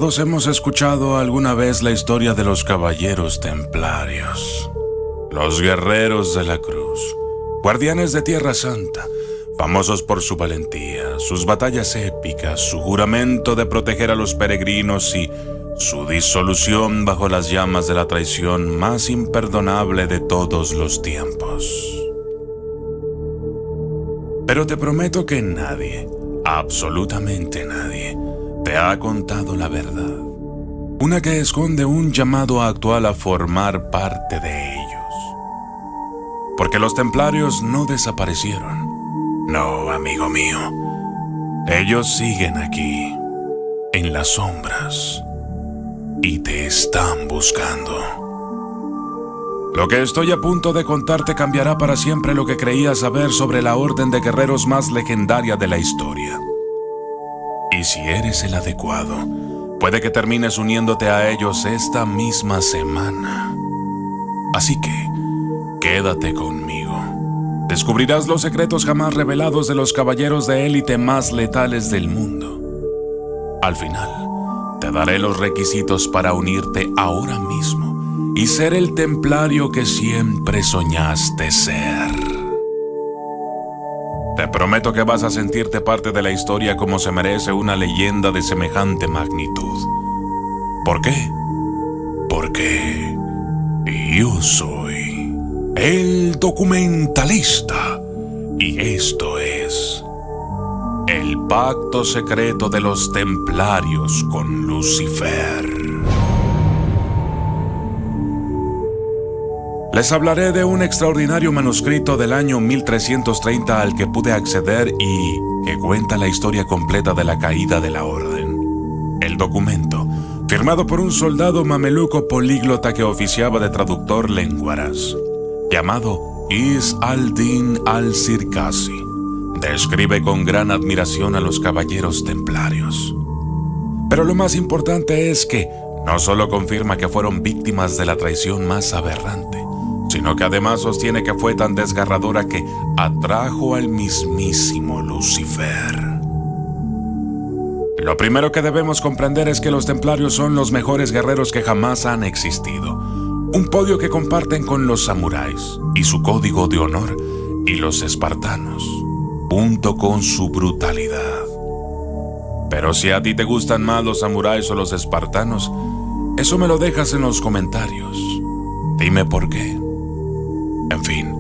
Todos hemos escuchado alguna vez la historia de los caballeros templarios, los guerreros de la cruz, guardianes de Tierra Santa, famosos por su valentía, sus batallas épicas, su juramento de proteger a los peregrinos y su disolución bajo las llamas de la traición más imperdonable de todos los tiempos. Pero te prometo que nadie, absolutamente nadie, te ha contado la verdad. Una que esconde un llamado actual a formar parte de ellos. Porque los templarios no desaparecieron. No, amigo mío. Ellos siguen aquí, en las sombras, y te están buscando. Lo que estoy a punto de contarte cambiará para siempre lo que creías saber sobre la orden de guerreros más legendaria de la historia. Y si eres el adecuado, puede que termines uniéndote a ellos esta misma semana. Así que, quédate conmigo. Descubrirás los secretos jamás revelados de los caballeros de élite más letales del mundo. Al final, te daré los requisitos para unirte ahora mismo y ser el templario que siempre soñaste ser. Te prometo que vas a sentirte parte de la historia como se merece una leyenda de semejante magnitud. ¿Por qué? Porque yo soy el documentalista y esto es el pacto secreto de los templarios con Lucifer. Les hablaré de un extraordinario manuscrito del año 1330 al que pude acceder y que cuenta la historia completa de la caída de la orden. El documento, firmado por un soldado mameluco políglota que oficiaba de traductor lenguaraz, llamado Is al-Din al-Sirkasi, describe con gran admiración a los caballeros templarios. Pero lo más importante es que no solo confirma que fueron víctimas de la traición más aberrante, sino que además sostiene que fue tan desgarradora que atrajo al mismísimo Lucifer. Lo primero que debemos comprender es que los templarios son los mejores guerreros que jamás han existido, un podio que comparten con los samuráis y su código de honor y los espartanos, junto con su brutalidad. Pero si a ti te gustan más los samuráis o los espartanos, eso me lo dejas en los comentarios. Dime por qué. En fin,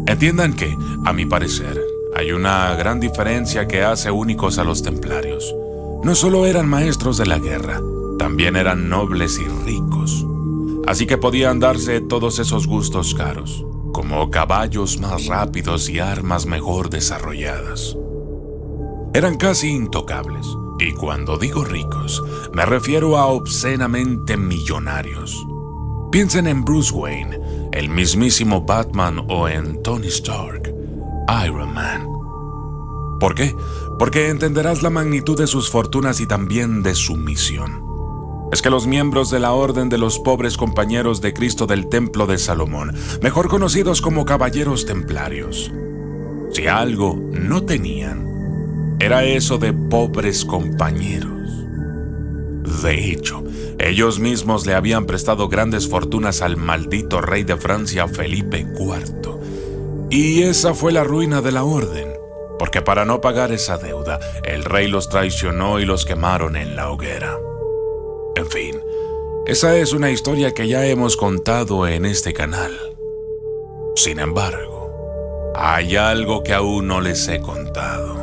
entiendan que, a mi parecer, hay una gran diferencia que hace únicos a los templarios. No solo eran maestros de la guerra, también eran nobles y ricos. Así que podían darse todos esos gustos caros, como caballos más rápidos y armas mejor desarrolladas. Eran casi intocables, y cuando digo ricos, me refiero a obscenamente millonarios. Piensen en Bruce Wayne, el mismísimo Batman o en Tony Stark, Iron Man. ¿Por qué? Porque entenderás la magnitud de sus fortunas y también de su misión. Es que los miembros de la Orden de los Pobres Compañeros de Cristo del Templo de Salomón, mejor conocidos como Caballeros Templarios, si algo no tenían, era eso de pobres compañeros. De hecho, ellos mismos le habían prestado grandes fortunas al maldito rey de Francia, Felipe IV. Y esa fue la ruina de la orden, porque para no pagar esa deuda, el rey los traicionó y los quemaron en la hoguera. En fin, esa es una historia que ya hemos contado en este canal. Sin embargo, hay algo que aún no les he contado.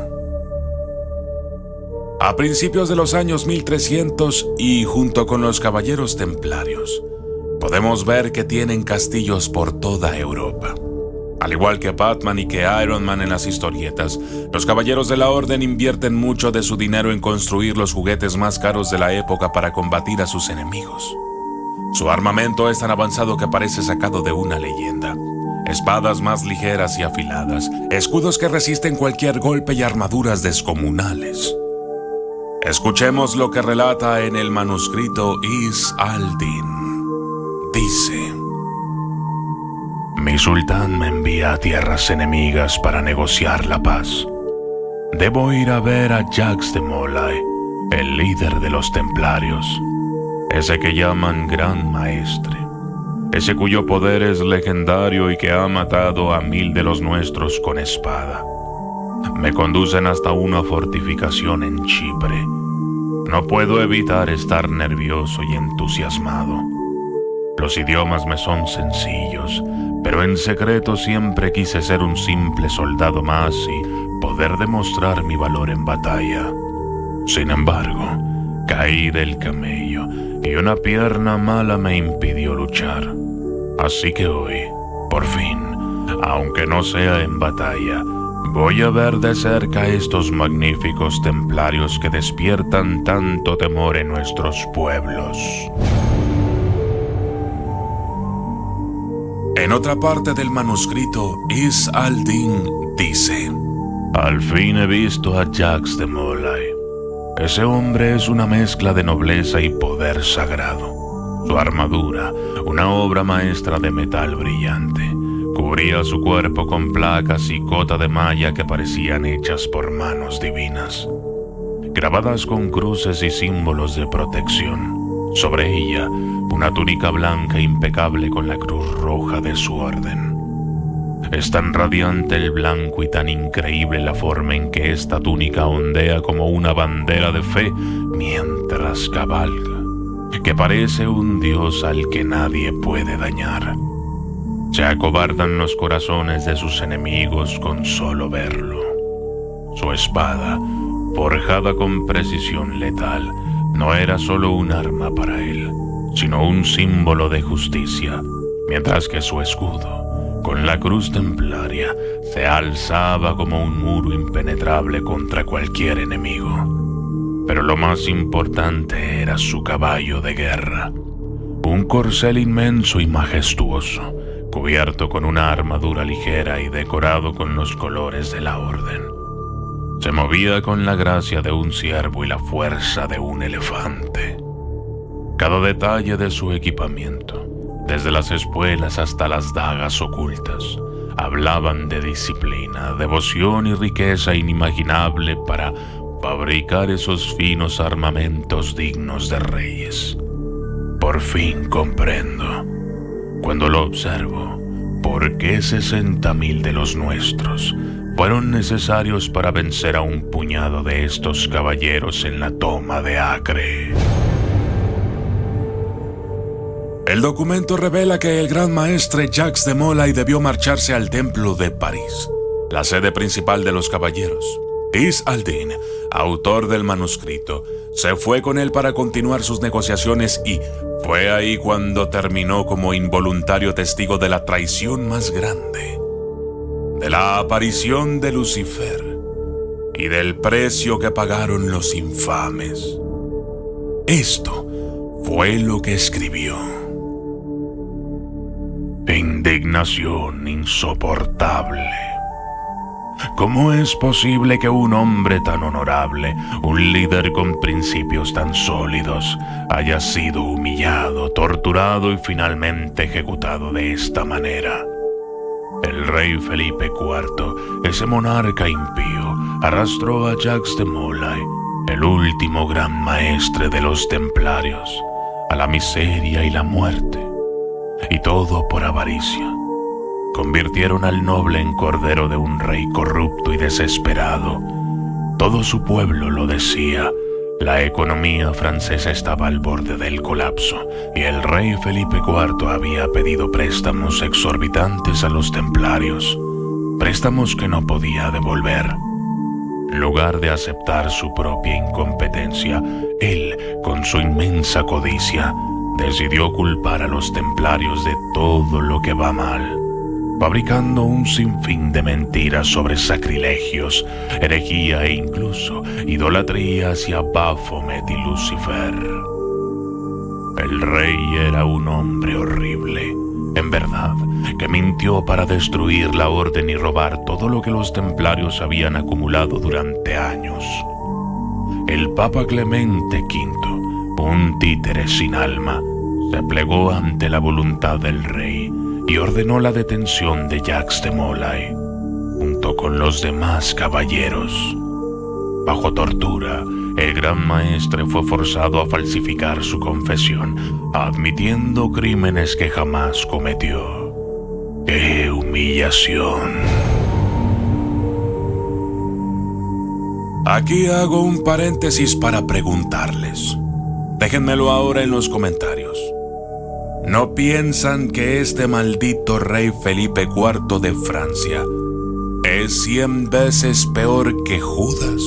A principios de los años 1300 y junto con los caballeros templarios, podemos ver que tienen castillos por toda Europa. Al igual que Batman y que Iron Man en las historietas, los caballeros de la Orden invierten mucho de su dinero en construir los juguetes más caros de la época para combatir a sus enemigos. Su armamento es tan avanzado que parece sacado de una leyenda. Espadas más ligeras y afiladas, escudos que resisten cualquier golpe y armaduras descomunales. Escuchemos lo que relata en el manuscrito Is al-Din. Dice: Mi sultán me envía a tierras enemigas para negociar la paz. Debo ir a ver a Jacques de Molay, el líder de los templarios, ese que llaman Gran Maestre, ese cuyo poder es legendario y que ha matado a 1000 de los nuestros con espada. Me conducen hasta una fortificación en Chipre. No puedo evitar estar nervioso y entusiasmado. Los idiomas me son sencillos, pero en secreto siempre quise ser un simple soldado más y poder demostrar mi valor en batalla. Sin embargo, caí del camello y una pierna mala me impidió luchar. Así que hoy, por fin, aunque no sea en batalla, voy a ver de cerca estos magníficos templarios que despiertan tanto temor en nuestros pueblos. En otra parte del manuscrito, Izz al-Din dice: al fin he visto a Jacques de Molay. Ese hombre es una mezcla de nobleza y poder sagrado. Su armadura, una obra maestra de metal brillante, cubría su cuerpo con placas y cota de malla que parecían hechas por manos divinas, grabadas con cruces y símbolos de protección. Sobre ella, una túnica blanca impecable con la cruz roja de su orden. Es tan radiante el blanco y tan increíble la forma en que esta túnica ondea como una bandera de fe mientras cabalga, que parece un dios al que nadie puede dañar. Se acobardan los corazones de sus enemigos con solo verlo. Su espada, forjada con precisión letal, no era solo un arma para él, sino un símbolo de justicia, mientras que su escudo, con la cruz templaria, se alzaba como un muro impenetrable contra cualquier enemigo. Pero lo más importante era su caballo de guerra, un corcel inmenso y majestuoso, cubierto con una armadura ligera y decorado con los colores de la orden. Se movía con la gracia de un ciervo y la fuerza de un elefante. Cada detalle de su equipamiento, desde las espuelas hasta las dagas ocultas, hablaban de disciplina, devoción y riqueza inimaginable para fabricar esos finos armamentos dignos de reyes. Por fin comprendo, cuando lo observo, por qué 60.000 de los nuestros fueron necesarios para vencer a un puñado de estos caballeros en la toma de Acre. El documento revela que el gran maestre Jacques de Molay debió marcharse al templo de París, la sede principal de los caballeros. Izz al-Din, autor del manuscrito, se fue con él para continuar sus negociaciones y fue ahí cuando terminó como involuntario testigo de la traición más grande, de la aparición de Lucifer y del precio que pagaron los infames. Esto fue lo que escribió. Indignación insoportable. ¿Cómo es posible que un hombre tan honorable, un líder con principios tan sólidos, haya sido humillado, torturado y finalmente ejecutado de esta manera? El rey Felipe IV, ese monarca impío, arrastró a Jacques de Molay, el último gran maestre de los templarios, a la miseria y la muerte. Y todo por avaricia. Convirtieron al noble en cordero de un rey corrupto y desesperado. Todo su pueblo lo decía. La economía francesa estaba al borde del colapso y el rey Felipe IV había pedido préstamos exorbitantes a los templarios, préstamos que no podía devolver. En lugar de aceptar su propia incompetencia, él, con su inmensa codicia, decidió culpar a los templarios de todo lo que va mal, fabricando un sinfín de mentiras sobre sacrilegios, herejía e incluso idolatría hacia Baphomet y Lucifer. El rey era un hombre horrible, en verdad, que mintió para destruir la orden y robar todo lo que los templarios habían acumulado durante años. El Papa Clemente V, un títere sin alma, se plegó ante la voluntad del rey y ordenó la detención de Jacques de Molay, junto con los demás caballeros. Bajo tortura, el gran maestre fue forzado a falsificar su confesión, admitiendo crímenes que jamás cometió. ¡Qué humillación! Aquí hago un paréntesis para preguntarles. Déjenmelo ahora en los comentarios. ¿No piensan que este maldito rey Felipe IV de Francia es 100 veces peor que Judas?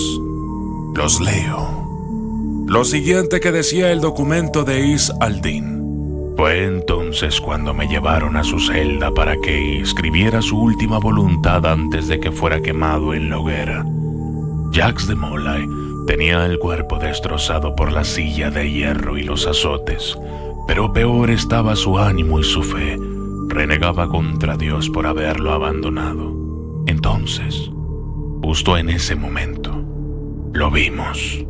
Los leo. Lo siguiente que decía el documento de Is al-Din. Fue entonces cuando me llevaron a su celda para que escribiera su última voluntad antes de que fuera quemado en la hoguera. Jacques de Molay tenía el cuerpo destrozado por la silla de hierro y los azotes, pero peor estaba su ánimo y su fe. Renegaba contra Dios por haberlo abandonado. Entonces, justo en ese momento, lo vimos.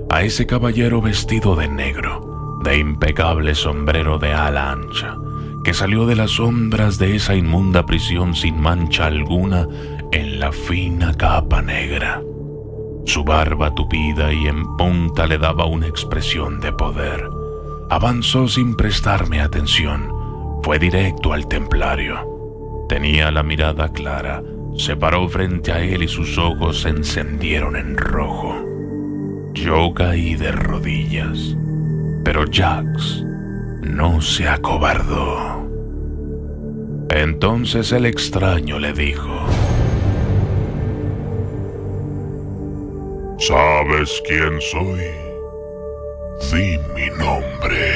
A ese caballero vestido de negro, de impecable sombrero de ala ancha, que salió de las sombras de esa inmunda prisión sin mancha alguna en la fina capa negra. Su barba tupida y en punta le daba una expresión de poder. Avanzó sin prestarme atención. Fue directo al templario. Tenía la mirada clara. Se paró frente a él y sus ojos se encendieron en rojo. Yo caí de rodillas, pero Jacques no se acobardó. Entonces el extraño le dijo: ¿Sabes quién soy? Di mi nombre.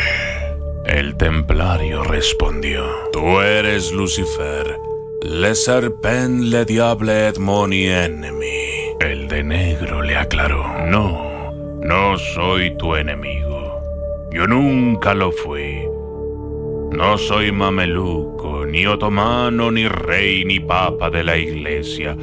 El templario respondió: Tú eres Lucifer, le serpent, le diable et moni ennemi. El de negro le aclaró: No soy tu enemigo. Yo nunca lo fui. No soy mameluco, ni otomano, ni rey, ni papa de la iglesia.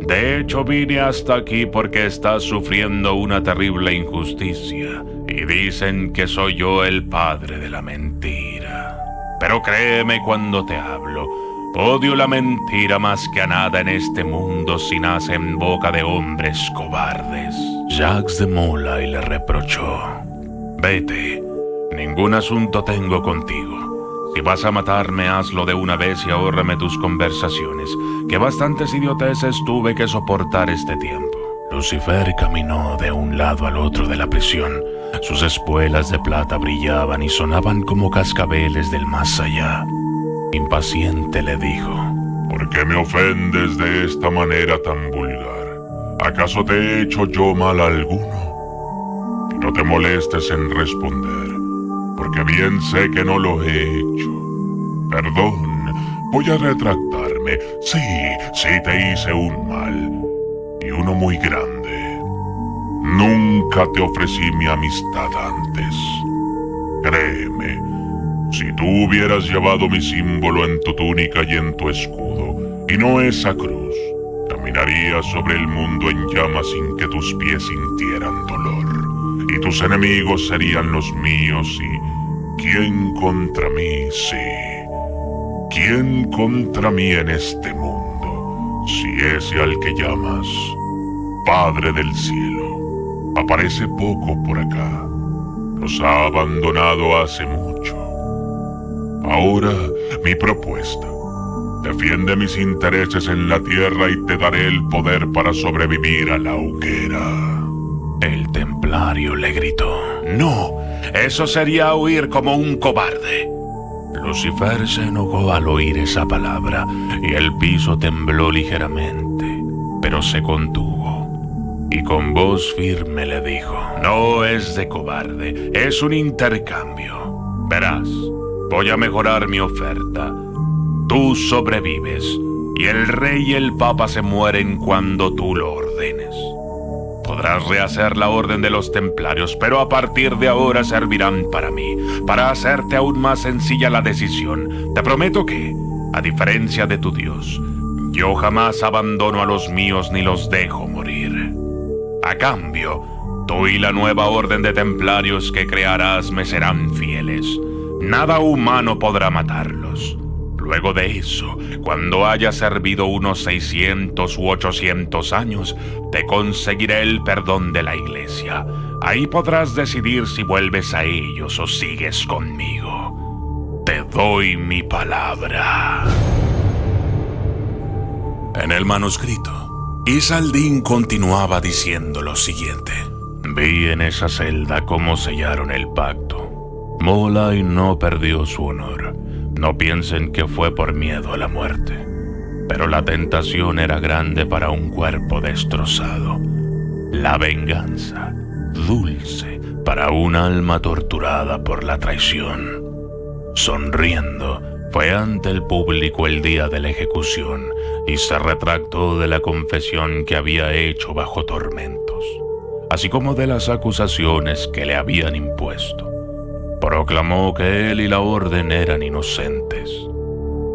De hecho, vine hasta aquí porque estás sufriendo una terrible injusticia y dicen que soy yo el padre de la mentira. Pero créeme cuando te hablo, odio la mentira más que a nada en este mundo si nace en boca de hombres cobardes. Jacques de Molay le reprochó: Vete, ningún asunto tengo contigo. Si vas a matarme, hazlo de una vez y ahórrame tus conversaciones, que bastantes idioteces tuve que soportar este tiempo. Lucifer caminó de un lado al otro de la prisión. Sus espuelas de plata brillaban y sonaban como cascabeles del más allá. Impaciente le dijo: ¿Por qué me ofendes de esta manera tan vulgar? ¿Acaso te he hecho yo mal alguno? Y no te molestes en responder, porque bien sé que no lo he hecho. Perdón, voy a retractarme. Sí te hice un mal, y uno muy grande. Nunca te ofrecí mi amistad antes. Créeme, si tú hubieras llevado mi símbolo en tu túnica y en tu escudo, y no esa cruz, caminarías sobre el mundo en llamas sin que tus pies sintieran dolor. Y tus enemigos serían los míos y ¿quién contra mí? Sí. ¿Quién contra mí en este mundo? Si ese al que llamas Padre del Cielo aparece poco por acá. Nos ha abandonado hace mucho. Ahora, mi propuesta. Defiende mis intereses en la tierra y te daré el poder para sobrevivir a la hoguera. El templario le gritó: No, eso sería huir como un cobarde. Lucifer se enojó al oír esa palabra y el piso tembló ligeramente, pero se contuvo y con voz firme le dijo: No es de cobarde, es un intercambio. Verás, voy a mejorar mi oferta. Tú sobrevives y el rey y el papa se mueren cuando tú lo ordenes. Podrás rehacer la orden de los templarios, pero a partir de ahora servirán para mí, para hacerte aún más sencilla la decisión. Te prometo que, a diferencia de tu Dios, yo jamás abandono a los míos ni los dejo morir. A cambio, tú y la nueva orden de templarios que crearás me serán fieles. Nada humano podrá matarlos. Luego de eso, cuando haya servido unos 600 u 800 años, te conseguiré el perdón de la iglesia. Ahí podrás decidir si vuelves a ellos o sigues conmigo. Te doy mi palabra. En el manuscrito, Isaldín continuaba diciendo lo siguiente. Vi en esa celda cómo sellaron el pacto. Molay no perdió su honor. No piensen que fue por miedo a la muerte, pero la tentación era grande para un cuerpo destrozado. La venganza, dulce para un alma torturada por la traición. Sonriendo, fue ante el público el día de la ejecución y se retractó de la confesión que había hecho bajo tormentos, así como de las acusaciones que le habían impuesto. Proclamó que él y la orden eran inocentes.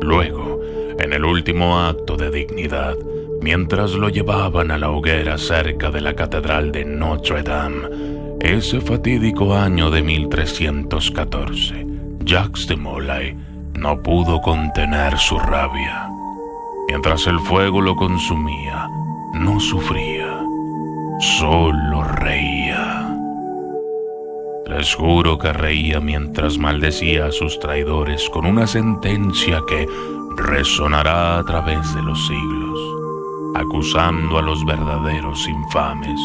Luego, en el último acto de dignidad, mientras lo llevaban a la hoguera cerca de la catedral de Notre Dame, ese fatídico año de 1314, Jacques de Molay no pudo contener su rabia. Mientras el fuego lo consumía, no sufría, solo reía. Les juro que reía mientras maldecía a sus traidores con una sentencia que resonará a través de los siglos, acusando a los verdaderos infames,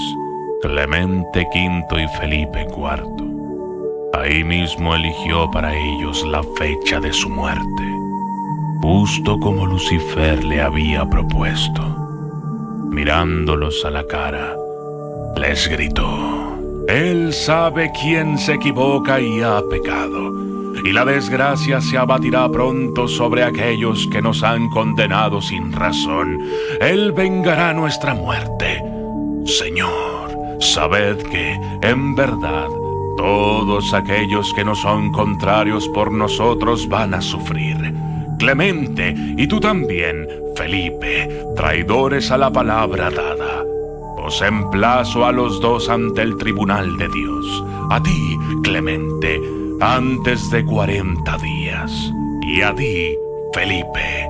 Clemente V y Felipe IV. Ahí mismo eligió para ellos la fecha de su muerte, justo como Lucifer le había propuesto. Mirándolos a la cara, les gritó: Él sabe quién se equivoca y ha pecado, y la desgracia se abatirá pronto sobre aquellos que nos han condenado sin razón. Él vengará nuestra muerte. Señor, sabed que, en verdad, todos aquellos que no son contrarios por nosotros van a sufrir. Clemente, y tú también, Felipe, traidores a la palabra dada. Os emplazo a los dos ante el tribunal de Dios. A ti, Clemente, antes de 40 días. Y a ti, Felipe,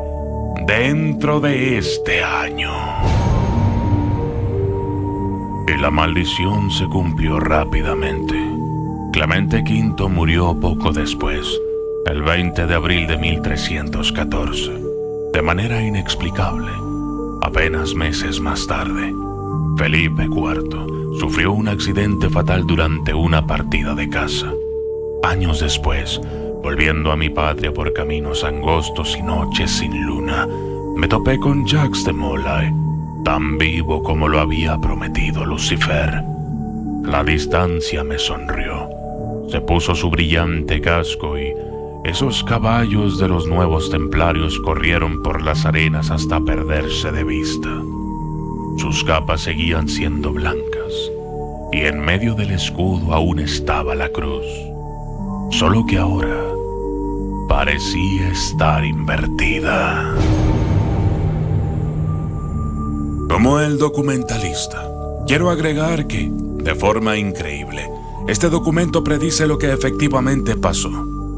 dentro de este año. Y la maldición se cumplió rápidamente. Clemente V murió poco después, el 20 de abril de 1314, de manera inexplicable. Apenas meses más tarde, Felipe IV sufrió un accidente fatal durante una partida de caza. Años después, volviendo a mi patria por caminos angostos y noches sin luna, me topé con Jacques de Molay, tan vivo como lo había prometido Lucifer. La distancia me sonrió. Se puso su brillante casco y esos caballos de los nuevos templarios corrieron por las arenas hasta perderse de vista. Sus capas seguían siendo blancas, y en medio del escudo aún estaba la cruz, solo que ahora parecía estar invertida. Como el documentalista, quiero agregar que, de forma increíble, este documento predice lo que efectivamente pasó,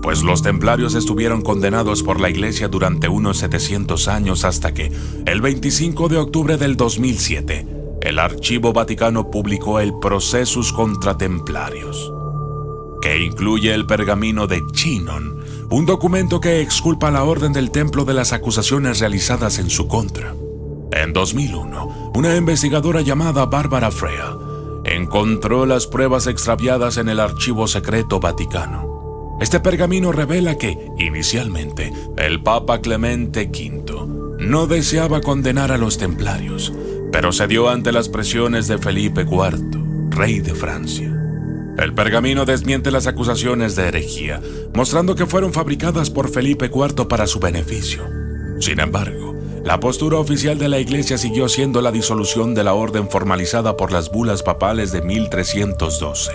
pues los templarios estuvieron condenados por la iglesia durante unos 700 años hasta que, el 25 de octubre del 2007, el Archivo Vaticano publicó el Procesus contra Templarios, que incluye el pergamino de Chinon, un documento que exculpa a la Orden del Templo de las acusaciones realizadas en su contra. En 2001, una investigadora llamada Barbara Freya encontró las pruebas extraviadas en el Archivo Secreto Vaticano. Este pergamino revela que, inicialmente, el Papa Clemente V no deseaba condenar a los templarios, pero cedió ante las presiones de Felipe IV, rey de Francia. El pergamino desmiente las acusaciones de herejía, mostrando que fueron fabricadas por Felipe IV para su beneficio. Sin embargo, la postura oficial de la Iglesia siguió siendo la disolución de la orden formalizada por las bulas papales de 1312.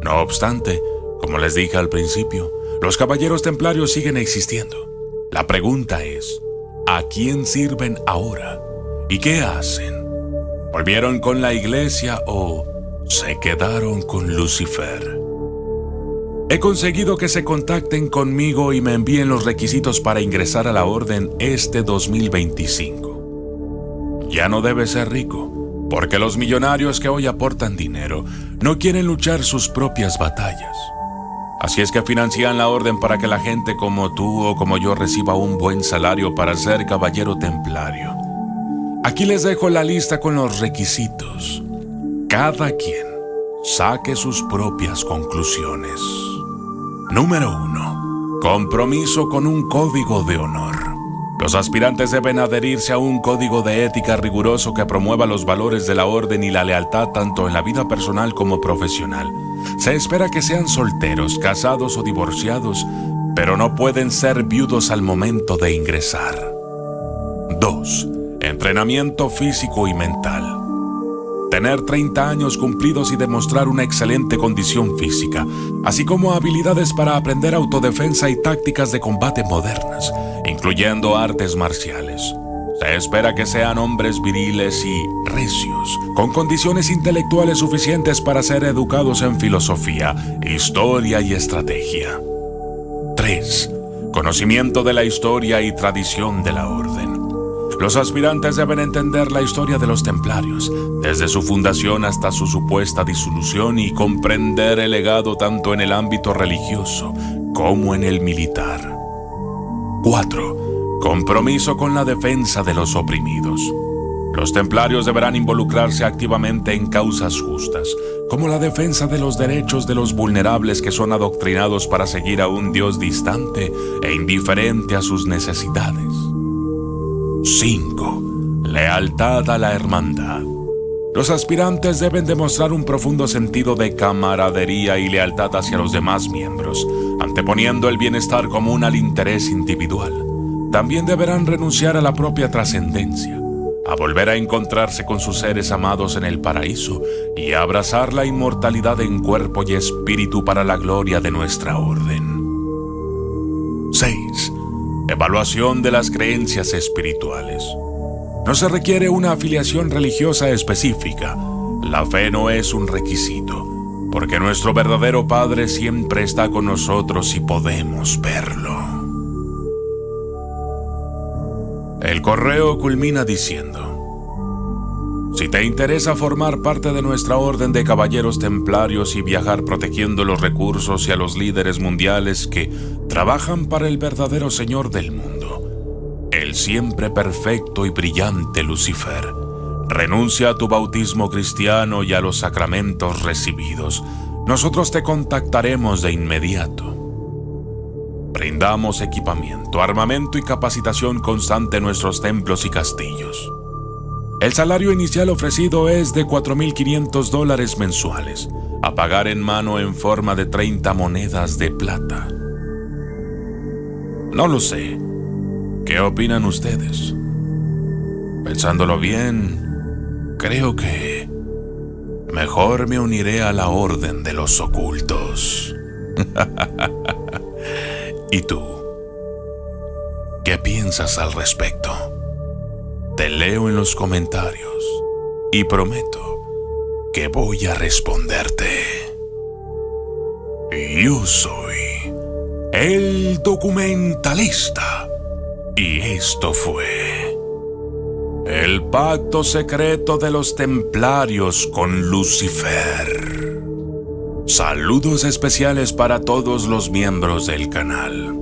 No obstante, como les dije al principio, los caballeros templarios siguen existiendo. La pregunta es, ¿a quién sirven ahora? ¿Y qué hacen? ¿Volvieron con la Iglesia o se quedaron con Lucifer? He conseguido que se contacten conmigo y me envíen los requisitos para ingresar a la orden este 2025. Ya no debe ser rico, porque los millonarios que hoy aportan dinero no quieren luchar sus propias batallas. Así es que financian la orden para que la gente como tú o como yo reciba un buen salario para ser caballero templario. Aquí les dejo la lista con los requisitos. Cada quien saque sus propias conclusiones. Número 1. Compromiso con un código de honor. Los aspirantes deben adherirse a un código de ética riguroso que promueva los valores de la orden y la lealtad tanto en la vida personal como profesional. Se espera que sean solteros, casados o divorciados, pero no pueden ser viudos al momento de ingresar. 2. Entrenamiento físico y mental. Tener 30 años cumplidos y demostrar una excelente condición física, así como habilidades para aprender autodefensa y tácticas de combate modernas, incluyendo artes marciales. Se espera que sean hombres viriles y recios, con condiciones intelectuales suficientes para ser educados en filosofía, historia y estrategia. 3. Conocimiento de la historia y tradición de la orden. Los aspirantes deben entender la historia de los templarios, desde su fundación hasta su supuesta disolución, y comprender el legado tanto en el ámbito religioso como en el militar. 4. Compromiso con la defensa de los oprimidos. Los templarios deberán involucrarse activamente en causas justas, como la defensa de los derechos de los vulnerables que son adoctrinados para seguir a un Dios distante e indiferente a sus necesidades. 5. Lealtad a la hermandad. Los aspirantes deben demostrar un profundo sentido de camaradería y lealtad hacia los demás miembros, anteponiendo el bienestar común al interés individual. También deberán renunciar a la propia trascendencia, a volver a encontrarse con sus seres amados en el paraíso y a abrazar la inmortalidad en cuerpo y espíritu para la gloria de nuestra orden. 6. Evaluación de las creencias espirituales. No se requiere una afiliación religiosa específica. La fe no es un requisito, porque nuestro verdadero Padre siempre está con nosotros y podemos verlo. El correo culmina diciendo: si te interesa formar parte de nuestra orden de caballeros templarios y viajar protegiendo los recursos y a los líderes mundiales que trabajan para el verdadero Señor del mundo, el siempre perfecto y brillante Lucifer, renuncia a tu bautismo cristiano y a los sacramentos recibidos. Nosotros te contactaremos de inmediato. Brindamos equipamiento, armamento y capacitación constante en nuestros templos y castillos. El salario inicial ofrecido es de $4,500 mensuales, a pagar en mano en forma de 30 monedas de plata. No lo sé. ¿Qué opinan ustedes? Pensándolo bien, creo que mejor me uniré a la Orden de los Ocultos. ¿Y tú? ¿Qué piensas al respecto? Te leo en los comentarios y prometo que voy a responderte. Yo soy el documentalista y esto fue el pacto secreto de los templarios con Lucifer. Saludos especiales para todos los miembros del canal: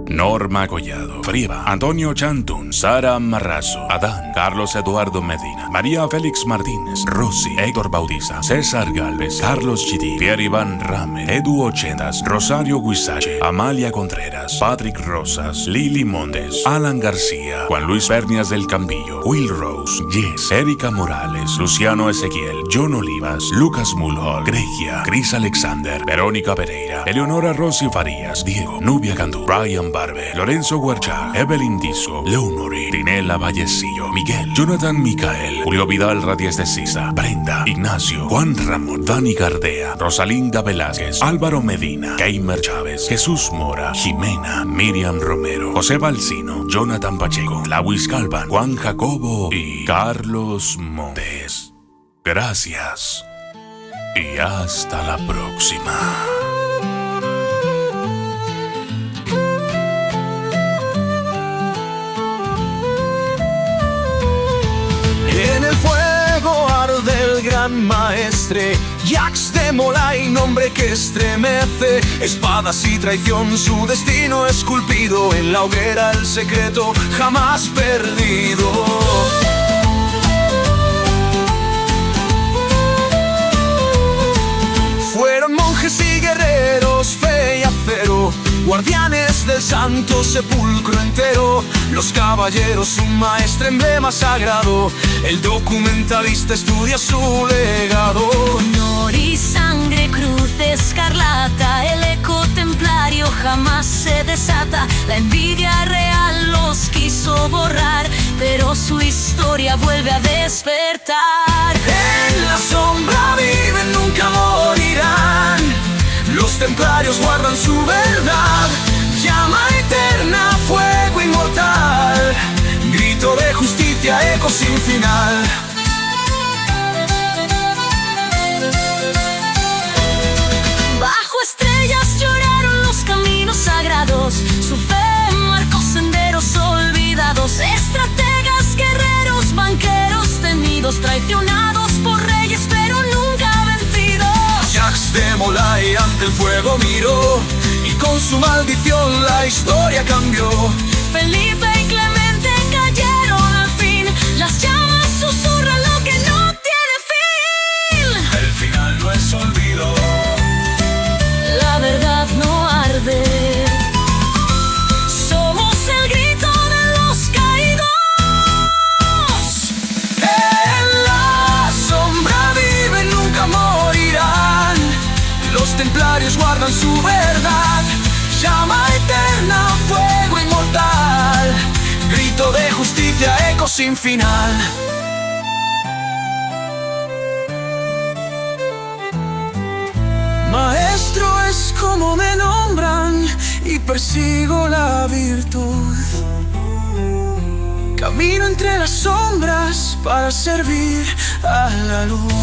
Norma Collado, Friba, Antonio Chantun, Sara Marrazo, Adán, Carlos Eduardo Medina, María Félix Martínez, Rosy, Héctor Bautiza, César Galvez, Carlos Chidi, Pierre Iván Rame, Edu Ochendas, Rosario Guisache, Amalia Contreras, Patrick Rosas, Lili Montes, Alan García, Juan Luis Bernias del Campillo, Will Rose, Jess, Erika Morales, Luciano Ezequiel, John Olivas, Lucas Mulhall, Gregia, Chris Alexander, Verónica Pereira, Eleonora Rossi Farías, Diego, Nubia Candú, Brian Barbe, Lorenzo Huerchag, Evelyn Dizo, Leonori, Tinela Vallecillo, Miguel, Jonathan Micael, Julio Vidal Radies de Sisa, Brenda, Ignacio, Juan Ramón, Dani Gardea, Rosalinda Velázquez, Álvaro Medina, Keimer Chávez, Jesús Mora, Jimena, Miriam Romero, José Balsino, Jonathan Pacheco, Lawis Calvan, Juan Jacobo y Carlos Montes. Gracias y hasta la próxima. gran maestre, Jacques de Molay, nombre que estremece. Espadas y traición, su destino esculpido en la hoguera, el secreto jamás perdido. Fueron monjes y guerreros, fe y acero, guardianes del santo sepulcro entero. Los caballeros, un maestro, emblema sagrado. El documentalista estudia su legado. Honor y sangre, cruz escarlata, el eco templario jamás se desata. La envidia real los quiso borrar, pero su historia vuelve a despertar. En la sombra viven, nunca morirán. Los templarios guardan su verdad. Llama eterna, fuego inmortal. Grito de justicia, eco sin final. Bajo estrellas lloraron los caminos sagrados. Su fe marcó senderos olvidados. Estrategas, guerreros, banqueros temidos, traicionados por reyes pero nunca vencidos. Jacques de Molay ante el fuego miró, y con su maldición la historia cambió. Felipe y Clemente cayeron al fin. Las llamas susurran lo que no tiene fin. El final no es olvido. La verdad no arde. Somos el grito de los caídos. En la sombra viven, nunca morirán. Los templarios guardan su verdad. Llama eterna, fuego inmortal. Grito de justicia, eco sin final. Maestro es como me nombran, y persigo la virtud. Camino entre las sombras para servir a la luz.